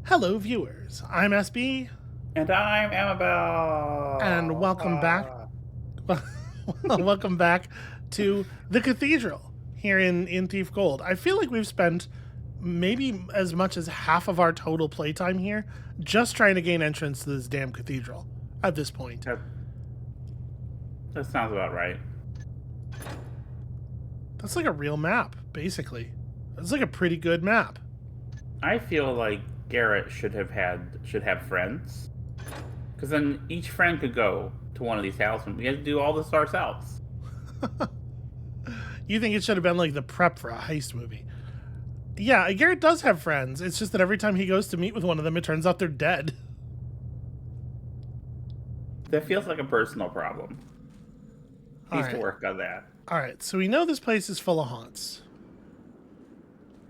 Hello, viewers. I'm SB, And I'm and Amabel. welcome back. Welcome back to the Cathedral here in Thief Gold. I feel like we've spent maybe as much as half of our total playtime here just trying to gain entrance to this damn cathedral at this point. That, that sounds about right. That's like a real map, basically. It's like a pretty good map. I feel like Garrett should have friends, because then each friend could go to one of these houses. We had to do all this ourselves. You think it should have been like the prep for a heist movie. Yeah, Garrett does have friends. It's just that every time he goes to meet with one of them, it turns out they're dead. That feels like a personal problem. He needs to Alright. work on that. Alright, so we know this place is full of haunts.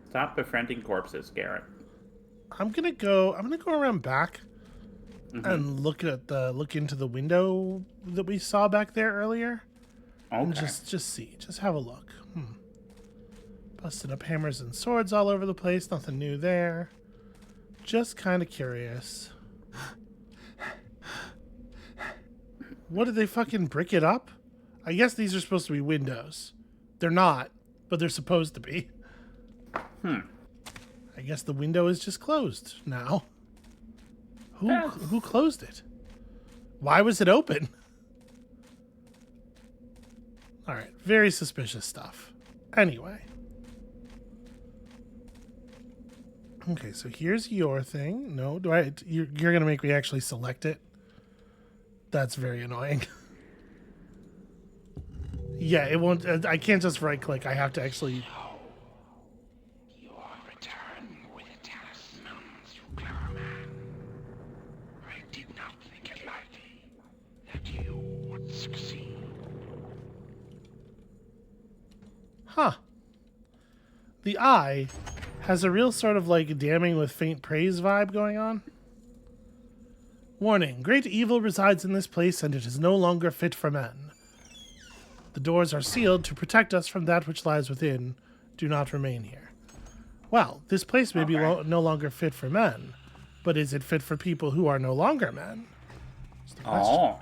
Stop befriending corpses, Garrett. I'm gonna go around back Mm-hmm. and look into the window that we saw back there earlier. And Okay. just have a look. Busted up hammers and swords all over the place, nothing new there. Just kinda curious. What did they fucking brick it up? I guess these are supposed to be windows. They're not, but they're supposed to be. I guess the window is just closed now. Who closed it? Why was it open? Alright, very suspicious stuff. Anyway. Okay, so here's your thing. No, you're gonna make me actually select it? That's very annoying. Yeah, it won't. I can't just right click. I have to actually. You are returned with a talisman, you clever man. I did not think it likely that you would succeed. Huh. The eye has a real sort of like damning with faint praise vibe going on. Warning: great evil resides in this place, and it is no longer fit for men. The doors are sealed to protect us from that which lies within. Do not remain here. Well, this place may be no longer fit for men, but is it fit for people who are no longer men? That's the question. Oh.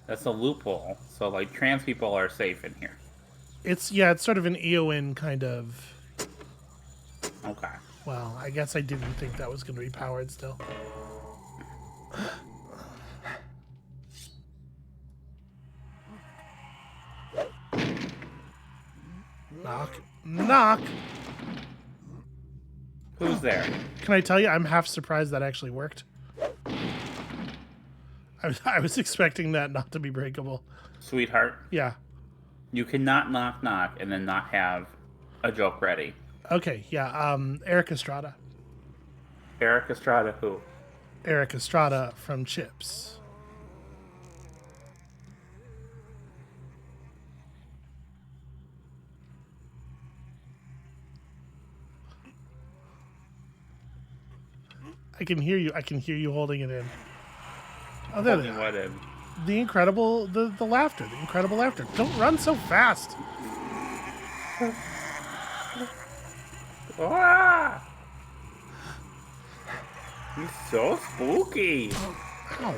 That's a loophole. So, like, trans people are safe in here. It's sort of an Eowyn kind of. Okay. Well, I guess I didn't think that was going to be powered still. Knock. Knock! Who's there? Can I tell you, I'm half surprised that actually worked. I was expecting that not to be breakable. Sweetheart, Yeah. you cannot knock knock and then not have a joke ready. Okay, yeah, Eric Estrada. Eric Estrada, who? Eric Estrada from Chips. I can hear you. I can hear you holding it in. Oh, there they Holding are. what in? The incredible, the laughter. The incredible laughter. Don't run so fast. Ah! He's so spooky. Ow.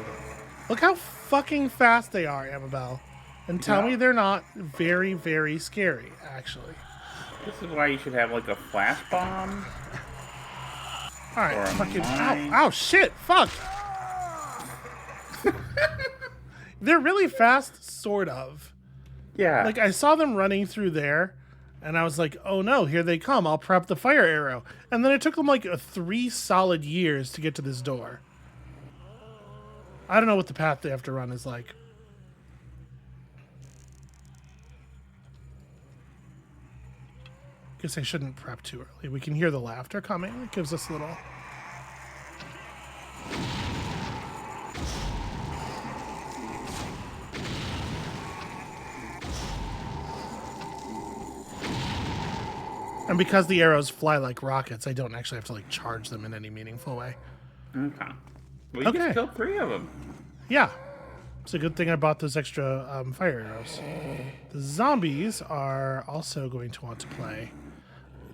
Look how fucking fast they are, Amabel. And tell me they're not very, very scary, actually. This is why you should have like a flash bomb. Alright, Or a fucking. mine. Ow, shit, fuck! They're really fast, sort of. Yeah. Like, I saw them running through there, and I was like, oh no, here they come. I'll prep the fire arrow. And then it took them like 3 solid years to get to this door. I don't know what the path they have to run is like. Guess I shouldn't prep too early. We can hear the laughter coming. It gives us a little. And because the arrows fly like rockets, I don't actually have to like charge them in any meaningful way. Okay. Well, you Okay. just killed 3 of them. Yeah. It's a good thing I bought those extra fire arrows. The zombies are also going to want to play.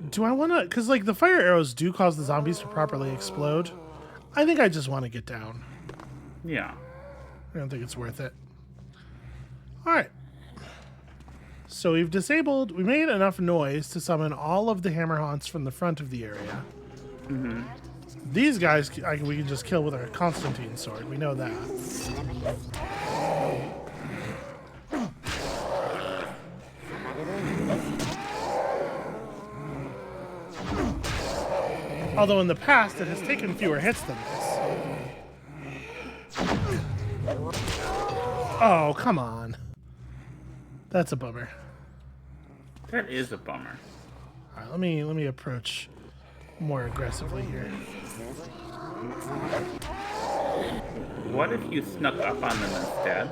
Do I want to... Because, like, the fire arrows do cause the zombies to properly explode. I think I just want to get down. Yeah. I don't think it's worth it. Alright. So we've disabled... We made enough noise to summon all of the hammer haunts from the front of the area. Mm-hmm. These guys we can just kill with our Constantine sword. We know that. Although in the past, it has taken fewer hits than this. Oh, come on. That's a bummer. That is a bummer. All right, let me approach more aggressively here. What if you snuck up on them instead?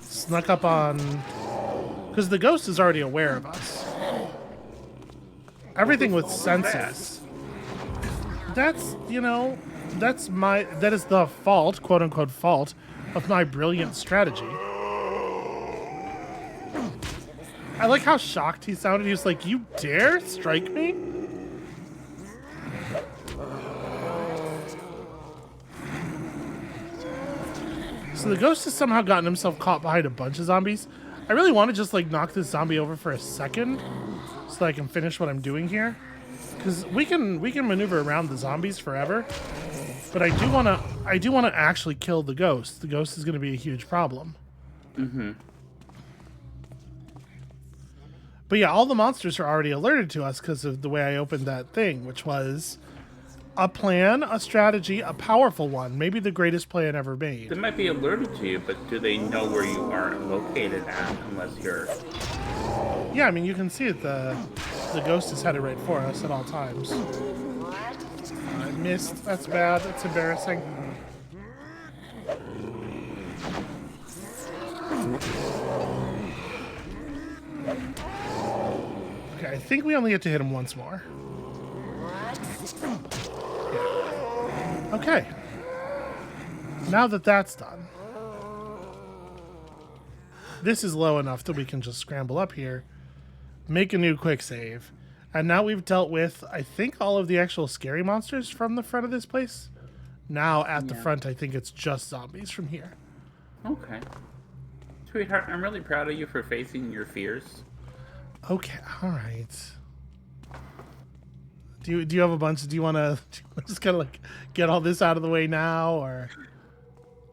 Snuck up on... Because the ghost is already aware of us. Everything with senses. That's, you know, that is the fault, quote unquote fault, of my brilliant strategy. I like how shocked he sounded. He was like, "You dare strike me?" So the ghost has somehow gotten himself caught behind a bunch of zombies. I really want to just like knock this zombie over for a second so that I can finish what I'm doing here. Because we can maneuver around the zombies forever. But I do wanna actually kill the ghost. The ghost is gonna be a huge problem. Mm-hmm. But yeah, all the monsters are already alerted to us because of the way I opened that thing, which was a plan, a strategy, a powerful one, maybe the greatest plan ever made. They might be alerted to you, but do they know where you are located at unless you're... Yeah, I mean, you can see it. The ghost is headed right for us at all times. I missed. That's bad. That's embarrassing. Okay, I think we only get to hit him once more. Okay. Now that that's done, this is low enough that we can just scramble up here, make a new quick save, and now we've dealt with, I think, all of the actual scary monsters from the front of this place. Now at the front, I think it's just zombies from here. Okay. Sweetheart, I'm really proud of you for facing your fears. Okay, all right. Do you have a bunch? Do you want to just kind of like get all this out of the way now, or?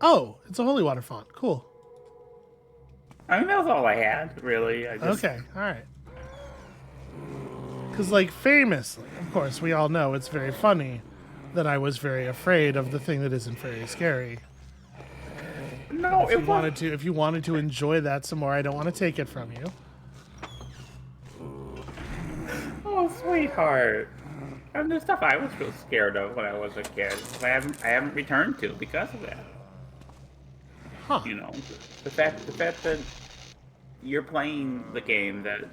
Oh, it's a holy water font. Cool. I mean, that was all I had, really. Okay, all right. Because, like, famously, of course, we all know it's very funny that I was very afraid of the thing that isn't very scary. No, If you wanted to enjoy that some more, I don't want to take it from you. Oh, sweetheart. I mean, there's stuff I was real scared of when I was a kid. I haven't returned to because of that. Huh. You know, the fact that you're playing the game that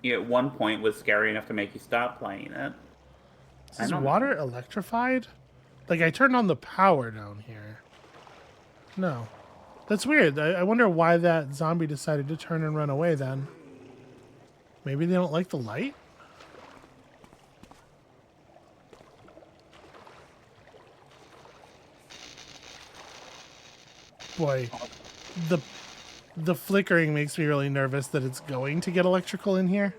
at one point was scary enough to make you stop playing it. Is water electrified? Like, I turned on the power down here. No. That's weird. I wonder why that zombie decided to turn and run away then. Maybe they don't like the light? Boy, the flickering makes me really nervous that it's going to get electrical in here.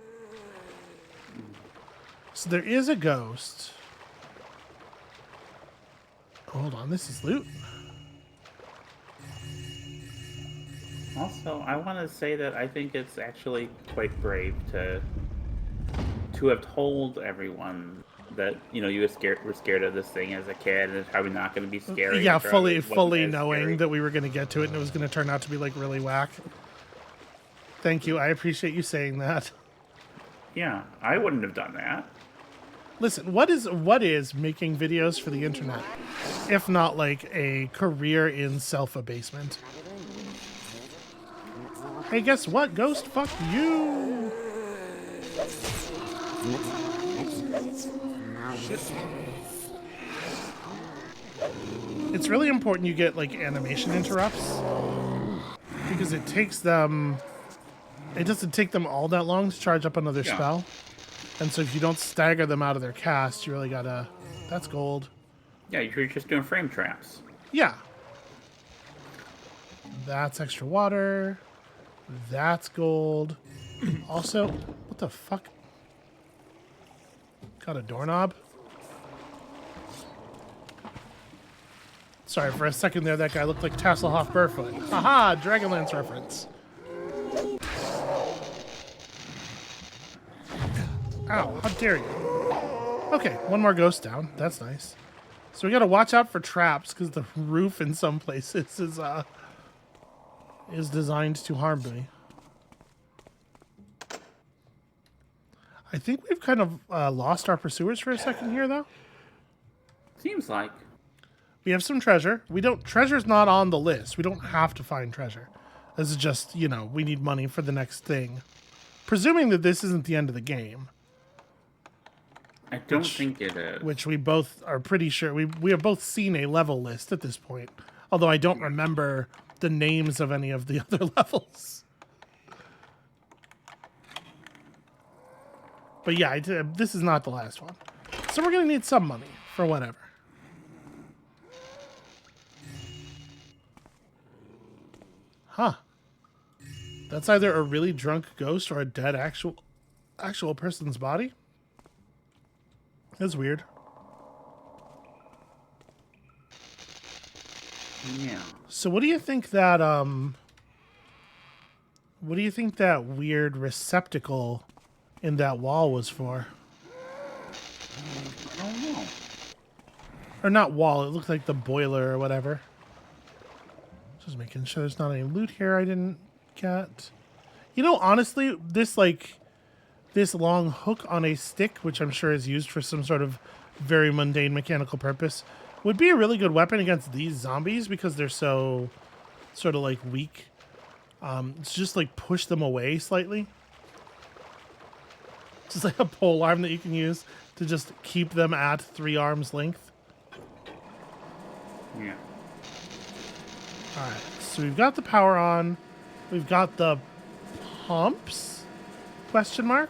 So there is a ghost. Oh, hold on, this is loot. Also, I want to say that I think it's actually quite brave to have told everyone that, you know, you were scared of this thing as a kid, and it's probably not going to be scary. Yeah, fully knowing that we were going to get to it and it was going to turn out to be like really whack. Thank you. I appreciate you saying that. Yeah, I wouldn't have done that. Listen, what is making videos for the internet, if not like a career in self-abasement? Hey, guess what, Ghost? Fuck you! Shit. It's really important you get, like, animation interrupts, because it takes them it doesn't take them all that long to charge up another Yeah. spell. And so if you don't stagger them out of their cast, you really gotta... That's gold. Yeah, you're just doing frame traps. Yeah. That's extra water. That's gold. Also, what the fuck? Got a doorknob? Sorry, for a second there, that guy looked like Tasselhoff Barefoot. Haha, Dragonlance reference. Ow, how dare you. Okay, one more ghost down. That's nice. So we gotta watch out for traps, because the roof in some places is designed to harm me. I think we've kind of lost our pursuers for a second here, though. Seems like. We have some treasure. Treasure's not on the list. We don't have to find treasure. This is just, we need money for the next thing. Presuming that this isn't the end of the game. I don't think it is. Which we both are pretty sure. We have both seen a level list at this point. Although I don't remember the names of any of the other levels. But yeah, this is not the last one. So we're going to need some money for whatever. Huh. That's either a really drunk ghost or a dead actual person's body. That's weird. Yeah. So what do you think that weird receptacle in that wall was for? I don't know. Or not wall, it looked like the boiler or whatever. Just making sure there's not any loot here I didn't get. Honestly, this long hook on a stick, which I'm sure is used for some sort of very mundane mechanical purpose, would be a really good weapon against these zombies because they're so sort of weak. It's just push them away slightly. Just like a pole arm that you can use to just keep them at 3 arms length. Yeah. All right, so we've got the power on. We've got the pumps? Question mark?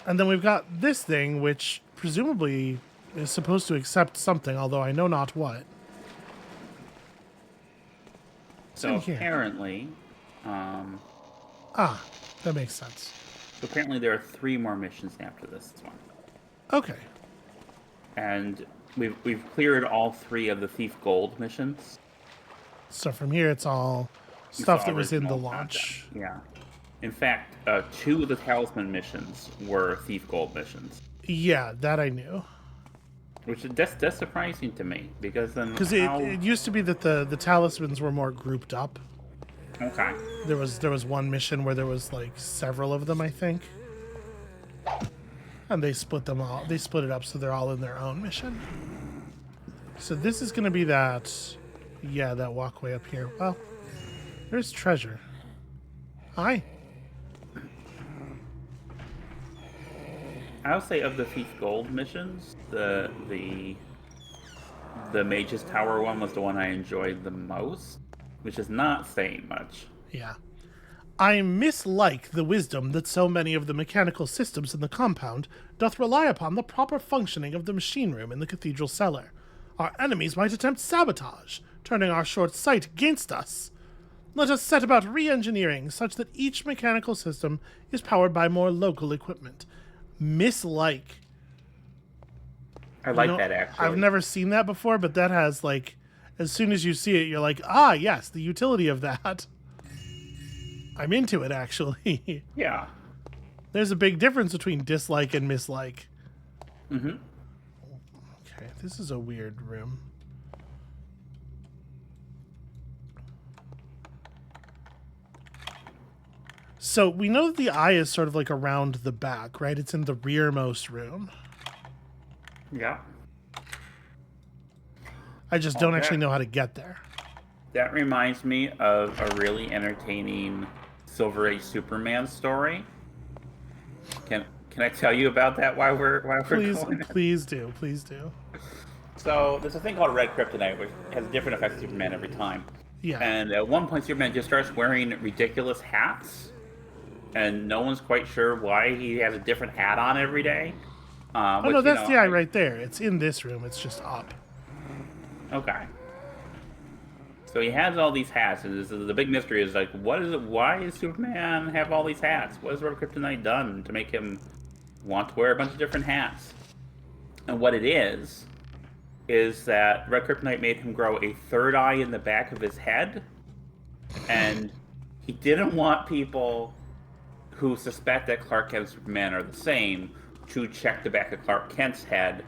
And then we've got this thing, which presumably is supposed to accept something, although I know not what. So in here? apparently, That makes sense. there are 3 more missions after this one, Okay. and we've cleared all 3 of the Thief Gold missions. So from here, it's all stuff that was in the Original launch. content. Yeah. In fact, 2 of the Talisman missions were Thief Gold missions, Yeah, that I knew. which that's surprising to me because then Because it used to be that the talismans were more grouped up. okay. There was one mission where there was several of them, I think. And they split them all. They split it up so they're all in their own mission. So this is going to be that walkway up here. Well, there's treasure. Hi. I'll say of the Thief Gold missions, the Mage's Tower one was the one I enjoyed the most, which is not saying much. Yeah. I mislike the wisdom that so many of the mechanical systems in the compound doth rely upon the proper functioning of the machine room in the cathedral cellar. Our enemies might attempt sabotage, turning our short sight against us. Let us set about re-engineering such that each mechanical system is powered by more local equipment. Mislike. I like that actually. I've never seen that before, but that has as soon as you see it, you're like, ah, yes, the utility of that. I'm into it, actually. Yeah. There's a big difference between dislike and mislike. Mm-hmm. Okay, this is a weird room. So we know that the eye is sort of around the back, right? It's in the rearmost room. Yeah. I just don't Okay. actually know how to get there. That reminds me of a really entertaining Silver Age Superman story. Can I tell you about that while we're going? Please do. So there's a thing called red kryptonite, which has different effects on Superman every time. Yeah. And at one point, Superman just starts wearing ridiculous hats, and no one's quite sure why he has a different hat on every day. Oh no, Which, that's the eye right there. It's in this room. It's just up. okay. So he has all these hats, and the big mystery is like, what is it? Why does Superman have all these hats? What has Red Kryptonite done to make him want to wear a bunch of different hats? And what it is that Red Kryptonite made him grow a third eye in the back of his head, and he didn't want people who suspect that Clark Kent and Superman are the same to check the back of Clark Kent's head.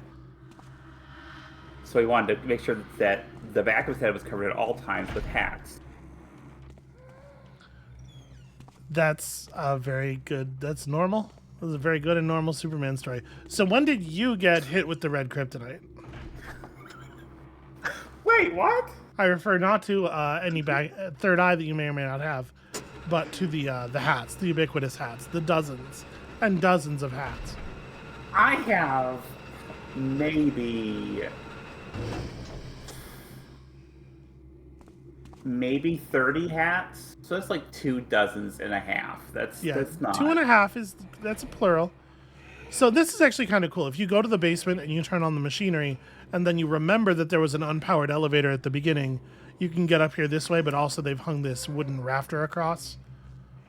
So he wanted to make sure that the back of his head was covered at all times with hats. That's very good. That's normal. This is a very good and normal Superman story. So when did you get hit with the red kryptonite? Wait, what? I refer not to any third eye that you may or may not have, but to the hats, the ubiquitous hats, the dozens and dozens of hats. I have maybe 30 hats. So that's like 2 dozens and a half. That's not 2.5 that's a plural. So this is actually kind of cool. If you go to the basement and you turn on the machinery, and then you remember that there was an unpowered elevator at the beginning, you can get up here this way, but also they've hung this wooden rafter across.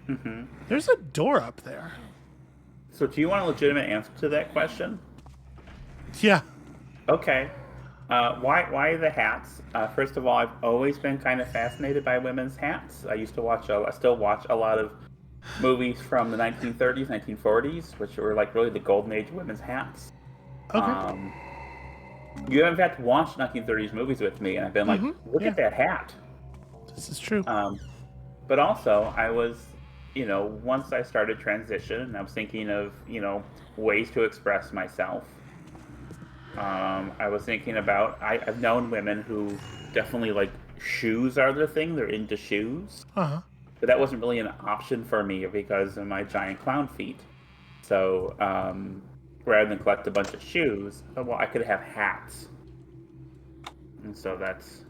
Mm-hmm. There's a door up there. So do you want a legitimate answer to that question? Yeah. Okay. Why the hats? First of all, I've always been kind of fascinated by women's hats. I still watch a lot of movies from the 1930s, 1940s, which were like really the golden age of women's hats. Okay. You have in fact watched 1930s movies with me, and I've been like, look at that hat. This is true. But also, I was, once I started transition, I was thinking of, ways to express myself. I was thinking about, I've known women who definitely like shoes are their thing. They're into shoes. Uh-huh. But that wasn't really an option for me because of my giant clown feet. So, rather than collect a bunch of shoes, well, I could have hats. And so that's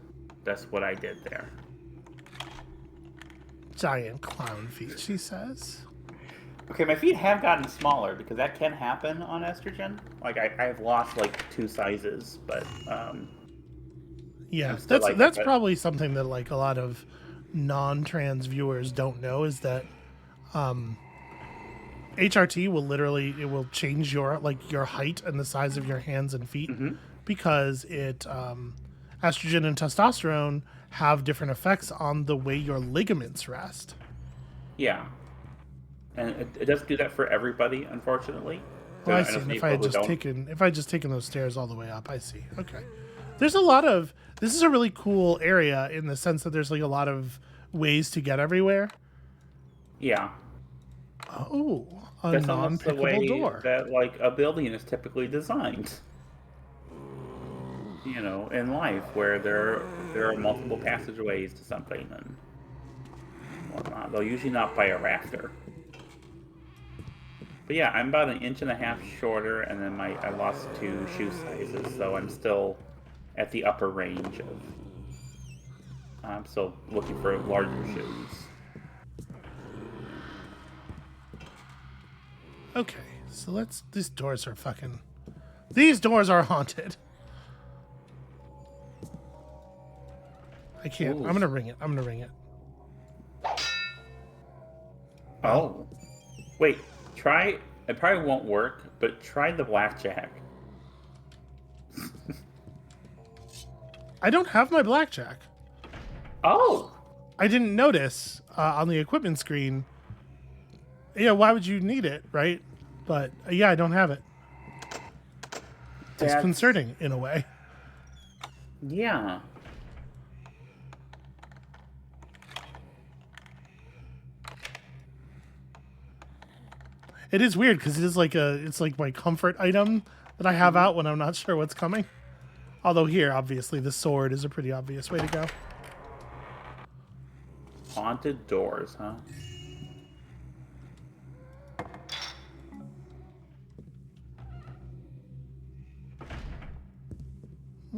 what I did there. Giant clown feet, she says. Okay, my feet have gotten smaller because that can happen on estrogen. Like I've lost like 2 sizes, but yeah, that's probably something that like a lot of non-trans viewers don't know is that HRT will change your height and the size of your hands and feet because it estrogen and testosterone have different effects on the way your ligaments rest. Yeah. And it doesn't do that for everybody, unfortunately. Well, I see. And if I had just taken those stairs all the way up, I see. Okay. There's a lot of. This is a really cool area in the sense that there's like a lot of ways to get everywhere. Yeah. Oh, a non-pickable door. That like a building is typically designed. In life, where there are multiple passageways to something and whatnot. Though usually not by a rafter. But yeah, I'm about 1.5 inches shorter, and then I lost 2 shoe sizes, so I'm still at the upper range of. I'm still looking for larger shoes. Okay, so these doors are haunted. I can't. Ooh. I'm gonna ring it. Oh, wait. Try. It probably won't work, but try the blackjack. I don't have my blackjack. Oh. I didn't notice on the equipment screen. Yeah, why would you need it, right? But yeah, I don't have it. It's concerning in a way. Yeah. It is weird because it's like my comfort item that I have out when I'm not sure what's coming. Although here, obviously, the sword is a pretty obvious way to go. Haunted doors, huh?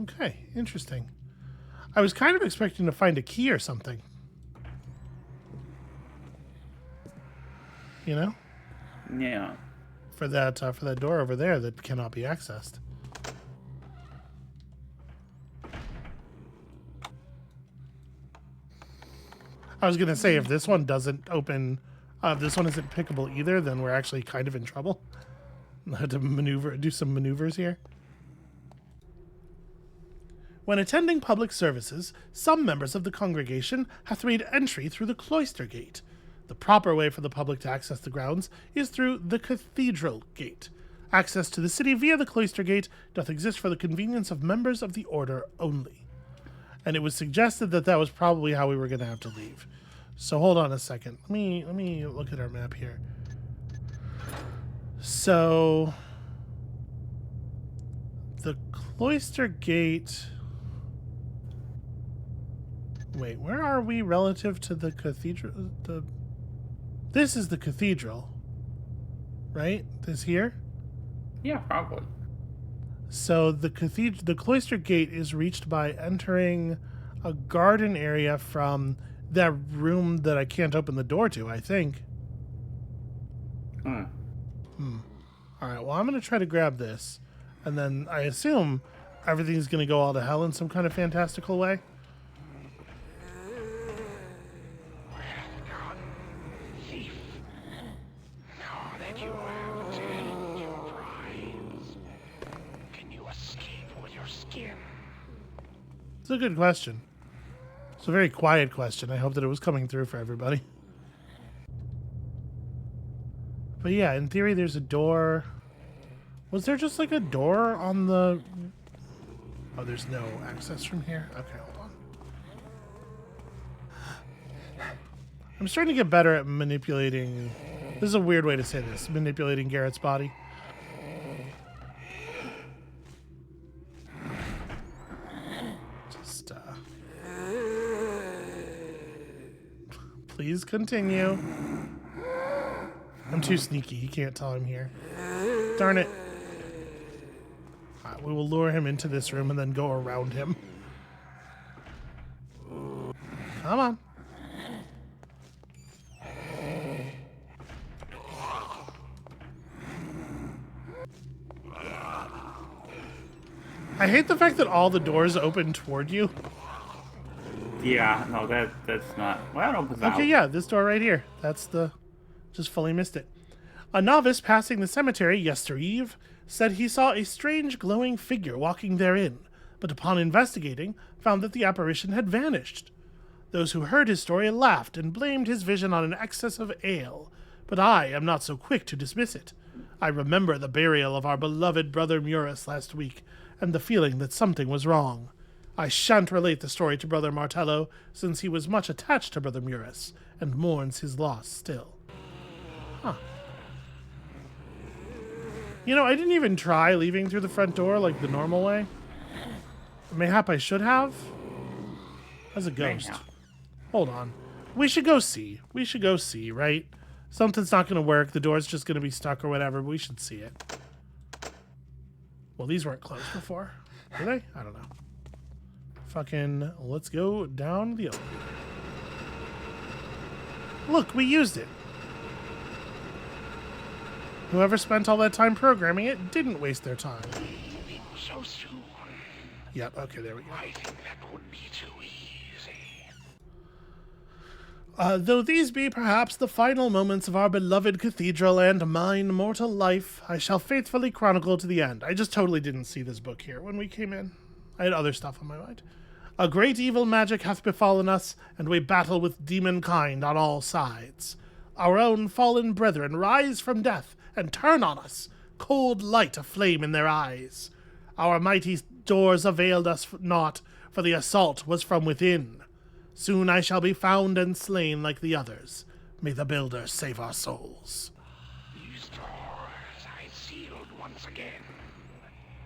Okay, interesting. I was kind of expecting to find a key or something. You know? Yeah. For that door over there that cannot be accessed. I was gonna say if this one doesn't open, if this one isn't pickable either, then we're actually kind of in trouble. I had to do some maneuvers here. When attending public services, some members of the congregation hath made entry through the cloister gate. The proper way for the public to access the grounds is through the Cathedral gate. Access to the city via the cloister gate doth exist for the convenience of members of the order only. And it was suggested that that was probably how we were going to have to leave. So hold on a second. Let me look at our map here. So the cloister gate. Wait, where are we relative to the cathedral? This is the cathedral, right? This here? Yeah, probably. So the cloister gate is reached by entering a garden area from that room that I can't open the door to, I think. All right, well, I'm going to try to grab this. And then I assume everything's going to go all to hell in some kind of fantastical way. It's a good question. It's a very quiet question. I hope that it was coming through for everybody. But yeah, in theory, there's a door. Was there just like a door on the... Oh, there's no access from here? Okay, hold on. I'm starting to get better at manipulating... This is a weird way to say this. Manipulating Garrett's body. Please continue. I'm too sneaky. He can't tell I'm here. Darn it. Alright, we will lure him into this room and then go around him. Come on. I hate the fact that all the doors open toward you. Yeah, no, that's not... Well, that opens out. Okay, yeah, this door right here. That's the... Just fully missed it. A novice passing the cemetery yestereve said he saw a strange glowing figure walking therein, but upon investigating, found that the apparition had vanished. Those who heard his story laughed and blamed his vision on an excess of ale, but I am not so quick to dismiss it. I remember the burial of our beloved brother Murus last week, and the feeling that something was wrong. I shan't relate the story to Brother Martello, since he was much attached to Brother Murus, and mourns his loss still. Huh. You know, I didn't even try leaving through the front door like the normal way. Mayhap I should have? As a ghost. Mayhap. Hold on. We should go see. We should go see, right? Something's not going to work. The door's just going to be stuck or whatever, but we should see it. Well, these weren't closed before. Were they? I don't know. Fucking, let's go down the elevator. Look, we used it. Whoever spent all that time programming it didn't waste their time. So soon. Yep, okay, there we go. I think that would be too easy. Though these be perhaps the final moments of our beloved cathedral and mine mortal life, I shall faithfully chronicle to the end. I just totally didn't see this book here when we came in. I had other stuff on my mind. A great evil magic hath befallen us, and we battle with demon kind on all sides. Our own fallen brethren rise from death and turn on us, cold light aflame in their eyes. Our mighty doors availed us naught, for the assault was from within. Soon I shall be found and slain like the others. May the Builder save our souls. These doors I sealed once again.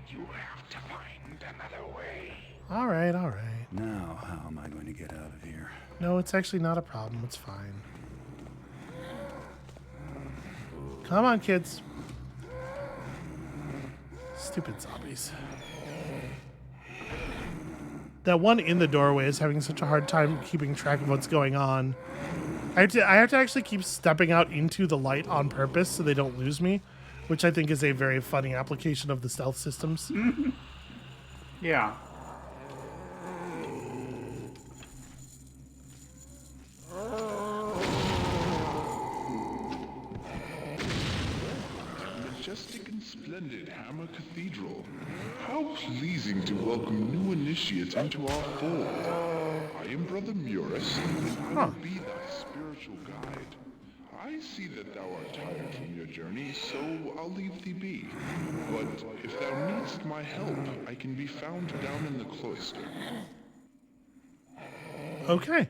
You have to find another way. All right, all right. Now, how am I going to get out of here? No, it's actually not a problem. It's fine. Come on, kids. Stupid zombies. That one in the doorway is having such a hard time keeping track of what's going on. I have to actually keep stepping out into the light on purpose so they don't lose me, which I think is a very funny application of the stealth systems. Yeah. Majestic and splendid Hammer Cathedral. How pleasing to welcome new initiates into our fold. I am Brother Muris, and I will be thy spiritual guide. I see that thou art tired from your journey, so I'll leave thee be. But if thou needst my help, I can be found down in the cloister. Okay.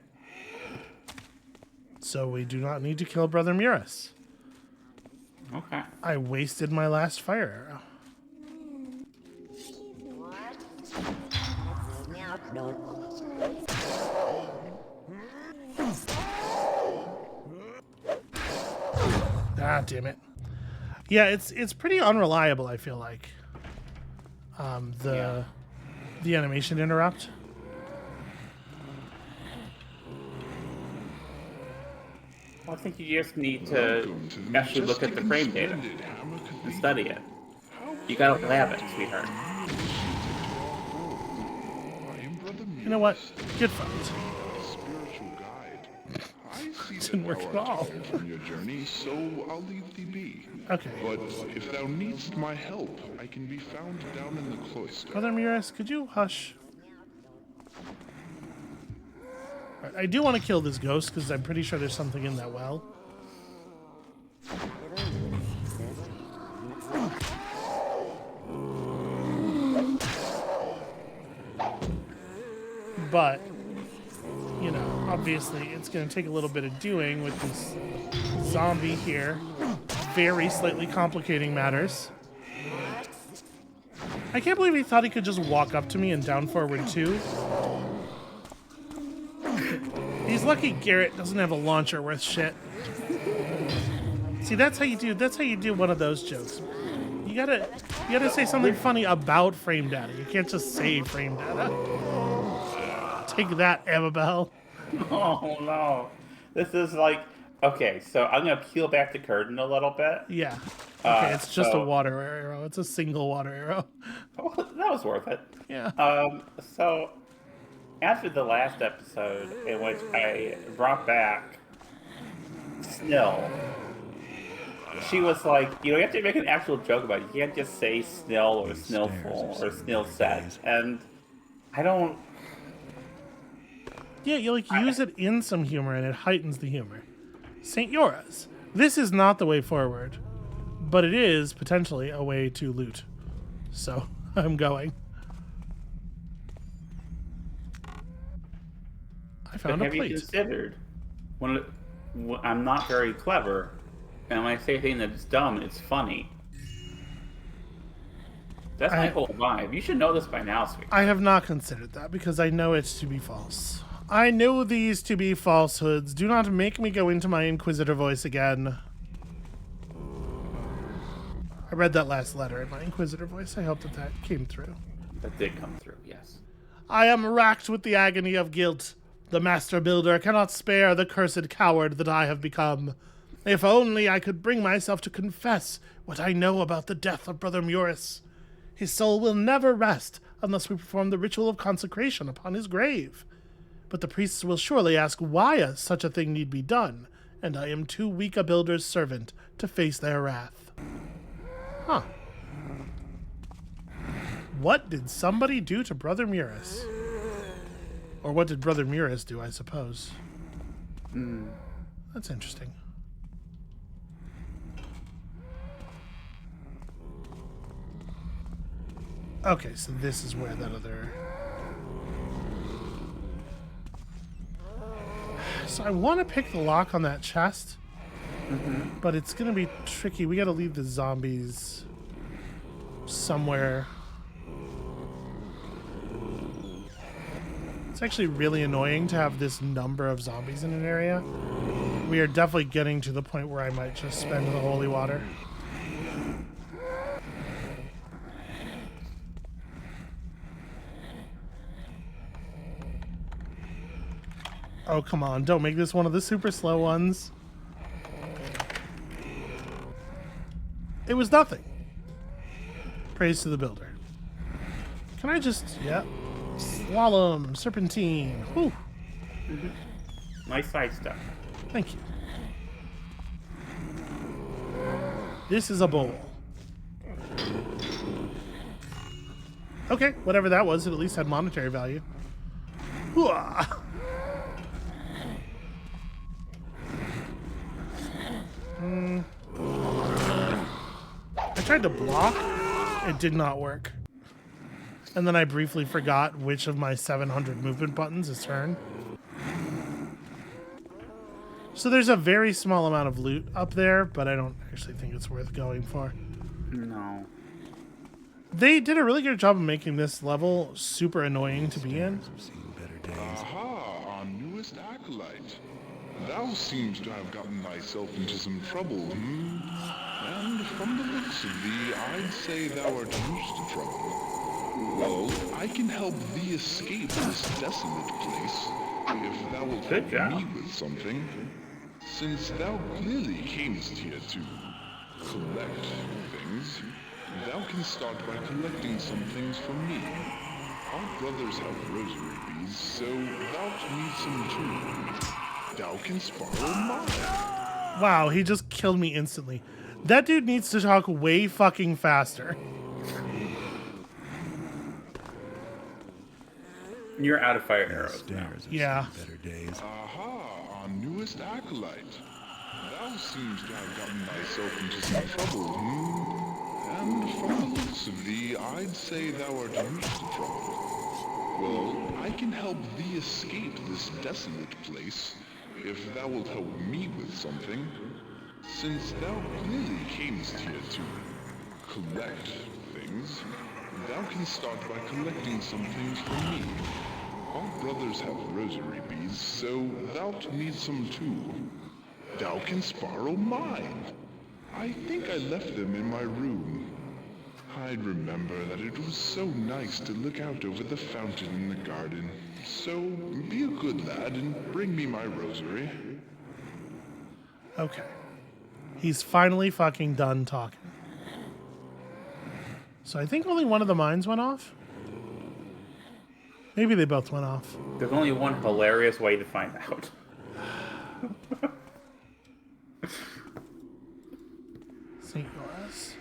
So we do not need to kill Brother Muris. Okay. I wasted my last fire arrow. Ah, damn it. Yeah, it's pretty unreliable, I feel like. The animation interrupt. Well, I think you just need to actually look at the frame data and study it. You gotta lab it, sweetheart. You know what? Get fucked. Spiritual guide. I see Didn't that work thou at art all. tired from your journey, so I'll leave thee be. Okay. But if thou needst my help, I can be found down in the cloister. Brother Muris, could you hush? Right, I do want to kill this ghost because I'm pretty sure there's something in that well. But, you know, obviously it's going to take a little bit of doing with this zombie here. Very slightly complicating matters. I can't believe he thought he could just walk up to me and down forward too. He's lucky Garrett doesn't have a launcher worth shit. See, that's how you do one of those jokes. You gotta say something funny about frame data. You can't just say frame data. Take that, Amabel. Oh no. This is like, okay, so I'm gonna peel back the curtain a little bit. Yeah. Okay, it's just a so- water arrow. It's a single water arrow. Well, that was worth it. Yeah. So after the last episode in which I brought back Snill, she was like, you have to make an actual joke about it. You can't just say Snill or Snillful or Snill set. And I don't... Yeah, you use it in some humor and it heightens the humor. St. Yora's. This is not the way forward, but it is potentially a way to loot. So, I'm going. I found But a have you plate. considered, when I'm not very clever, and when I say a thing that's dumb, it's funny. That's my whole vibe. You should know this by now, sweetie. I have not considered that because I know it to be false. I know these to be falsehoods. Do not make me go into my Inquisitor voice again. I read that last letter in my Inquisitor voice. I hope that came through. That did come through, yes. I am racked with the agony of guilt. The Master Builder cannot spare the cursed coward that I have become. If only I could bring myself to confess what I know about the death of Brother Muris. His soul will never rest unless we perform the ritual of consecration upon his grave. But the priests will surely ask why such a thing need be done, and I am too weak a builder's servant to face their wrath. Huh. What did somebody do to Brother Muris? Or what did Brother Muris do, I suppose? That's interesting. Okay, so this is where that other... So I want to pick the lock on that chest, but it's going to be tricky. We got to leave the zombies somewhere. It's actually really annoying to have this number of zombies in an area. We are definitely getting to the point where I might just spend the holy water. Oh, come on. Don't make this one of the super slow ones. It was nothing. Praise to the builder. Can I just... Yeah. Slalom. Serpentine. Whew. Nice side stuff. Thank you. This is a bowl. Okay, whatever that was, it at least had monetary value. Hooah! I tried to block. It did not work. And then I briefly forgot which of my 700 movement buttons is turn. So there's a very small amount of loot up there, but I don't actually think it's worth going for. No. They did a really good job of making this level super annoying to be in. I've seen better days. Aha, our newest acolyte. Thou seems to have gotten thyself into some trouble, And from the looks of thee, I'd say thou art used to trouble. Well, I can help thee escape this desolate place, if thou wilt Good help job. me with something. Since thou clearly camest here to collect things, thou can start by collecting some things from me. Our brothers have rosary beads, so thou'lt need some too. Thou canst borrow mine. Wow, he just killed me instantly. That dude needs to talk way fucking faster. You're out of fire arrows now. Stairs. I've Yeah. seen better days. Aha, our newest acolyte. Thou seems to have gotten thyself into some trouble, And from the looks of thee, I'd say thou art used to trouble. Well, I can help thee escape this desolate place, if thou wilt help me with something. Since thou clearly camest here to collect things, thou can start by collecting some things from me. Our brothers have rosary beads, so thou'lt need some too. Thou canst borrow mine. I think I left them in my room. I'd remember that it was so nice to look out over the fountain in the garden. So be a good lad and bring me my rosary. Okay. He's finally fucking done talking. So I think only one of the mines went off. Maybe they both went off. There's only one hilarious way to find out. St. Louis.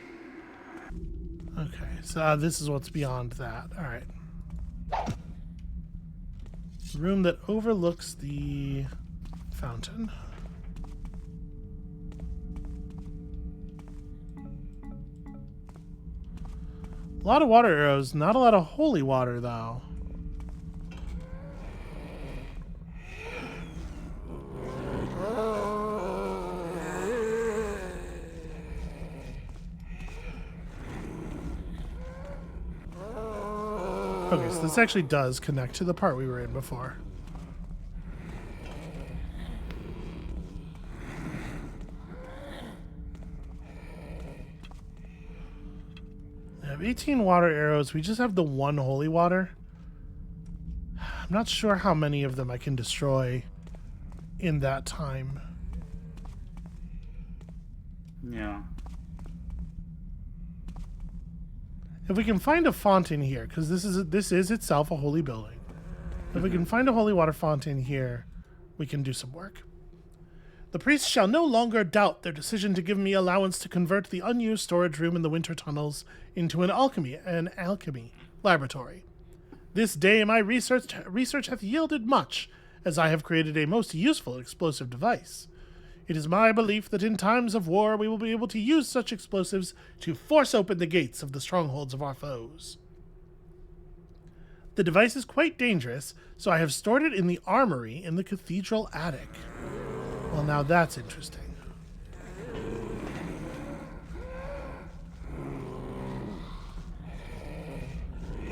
Okay, so this is what's beyond that. All right. Room that overlooks the fountain. A lot of water arrows, not a lot of holy water though. Okay, so this actually does connect to the part we were in before. I have 18 water arrows. We just have the one holy water. I'm not sure how many of them I can destroy in that time. Yeah. If we can find a fountain here, because this is itself a holy building. If we can find a holy water fountain here, we can do some work. The priests shall no longer doubt their decision to give me allowance to convert the unused storage room in the winter tunnels into an alchemy laboratory. This day my research hath yielded much, as I have created a most useful explosive device. It is my belief that in times of war we will be able to use such explosives to force open the gates of the strongholds of our foes. The device is quite dangerous, so I have stored it in the armory in the cathedral attic. Well, now that's interesting.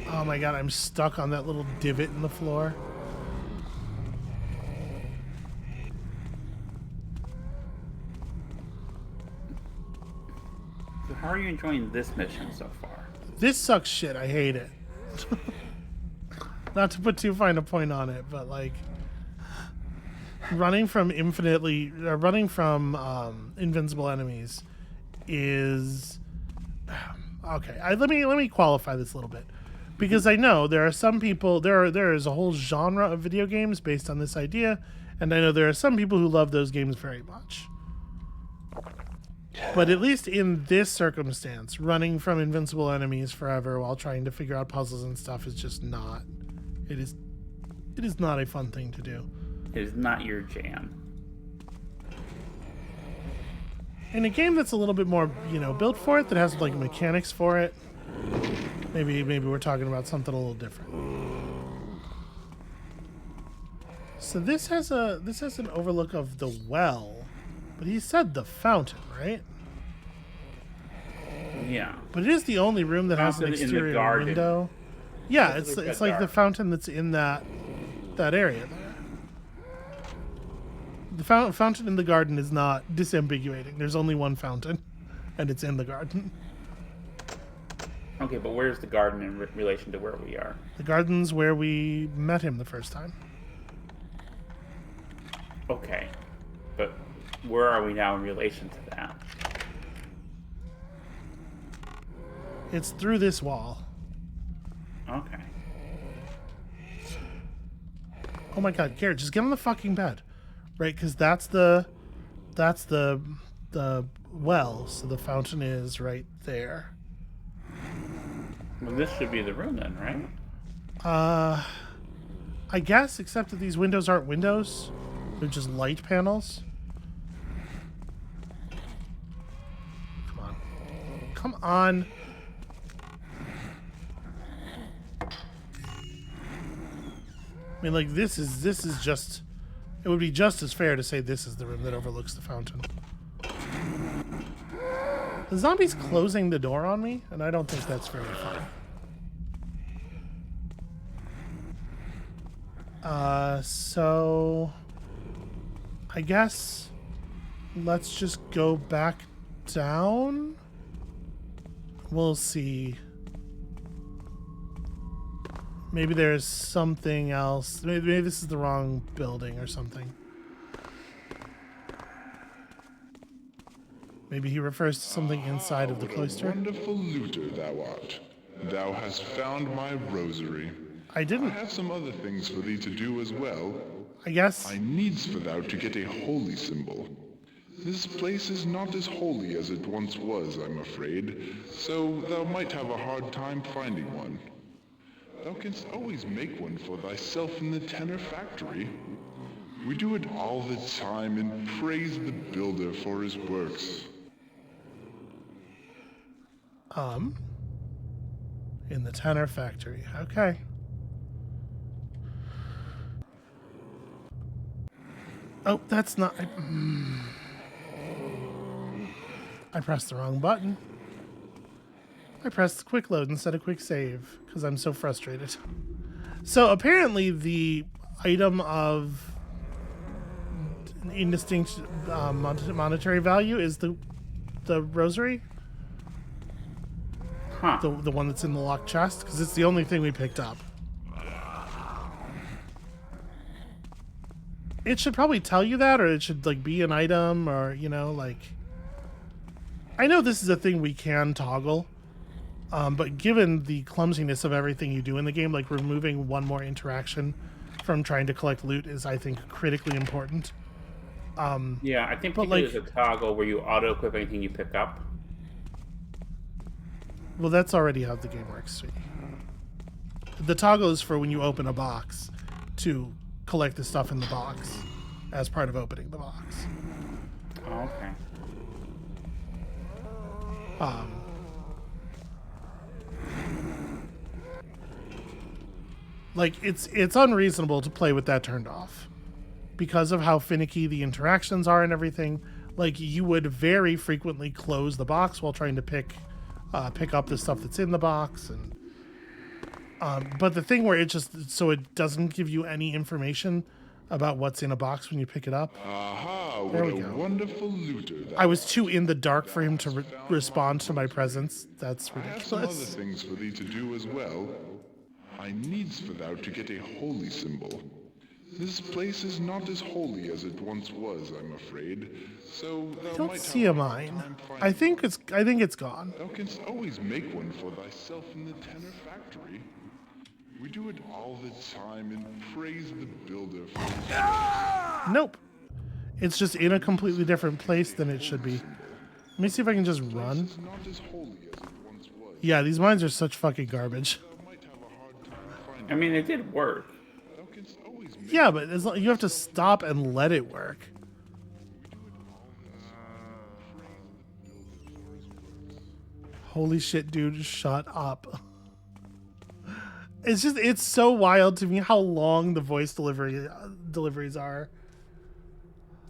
Oh my god, I'm stuck on that little divot in the floor. So how are you enjoying this mission so far? This sucks shit. I hate it. Not to put too fine a point on it, but like, running from invincible enemies is okay. Let me qualify this a little bit, because I know there are some people, there is a whole genre of video games based on this idea, and I know there are some people who love those games very much. But at least in this circumstance, running from invincible enemies forever while trying to figure out puzzles and stuff is just not. It is not a fun thing to do. It is not your jam. In a game that's a little bit more, built for it, that has like mechanics for it, maybe we're talking about something a little different. So this has an overlook of the well, but he said the fountain, right? Yeah. But it is the only room that has an Fountain in the exterior garden. window. Yeah, It's it's like like the dark. fountain that's in that area there. The fountain in the garden is not disambiguating. There's only one fountain, and it's in the garden. Okay, but where's the garden in relation to where we are? The garden's where we met him the first time. Okay, but where are we now in relation to that? It's through this wall. Okay. Oh my god, Garrett, just get on the fucking bed. Right, because that's the well, so the fountain is right there. Well, this should be the room then, right? I guess, except that these windows aren't windows. They're just light panels. Come on. Come on. I mean, like, this is just... It would be just as fair to say this is the room that overlooks the fountain. The zombie's closing the door on me, and I don't think that's very fun. So... I guess... Let's just go back down? We'll see. Maybe there's something else. Maybe this is the wrong building or something. Maybe he refers to something inside of the What a cloister. wonderful looter thou art. Thou hast found my rosary. I I didn't. have some other things for thee to do as well. I guess. I needs for thou to get a holy symbol. This place is not as holy as it once was, I'm afraid, so thou might have a hard time finding one. Thou canst always make one for thyself in the tenor factory. We do it all the time and praise the builder for his works. In the tenor factory. Okay. Oh, that's not... I pressed the wrong button. I pressed quick load instead of quick save because I'm so frustrated. So apparently the item of indistinct monetary value is the rosary. Huh. The one that's in the locked chest, because it's the only thing we picked up. It should probably tell you that, or it should like be an item, or like. I know this is a thing we can toggle, but given the clumsiness of everything you do in the game, like removing one more interaction from trying to collect loot is, I think, critically important. Yeah, I think But, there's like- a toggle where you auto-equip anything you pick up. Well, that's already how the game works, sweetie. The toggle is for when you open a box to collect the stuff in the box as part of opening the box. Oh, okay. Like, it's unreasonable to play with that turned off because of how finicky the interactions are and everything. Like, you would very frequently close the box while trying to pick up the stuff that's in the box, and but the thing where it just so it doesn't give you any information about what's in a box when you pick it up. Aha, There what we a go. wonderful looter thou I was too in the dark for him to respond to my presence. That's I have some other ridiculous. things for thee to do as well. I needs for thou to get a holy symbol. This place is not as holy as it once was, I'm afraid. So I don't see a mine. I think it's gone. Thou canst always make one for thyself in the tenor factory. We do it all the time and praise the builder for his Nope. It's just in a completely different place than it should be. Let me see if I can just run. is not as holy as it once was. Yeah, these mines are such fucking garbage. Thou might have a hard time finding. I mean, it did work. Thou canst always make Yeah, but you have to stop and let it work. Holy shit, dude, shut up. It's so wild to me how long the voice deliveries are.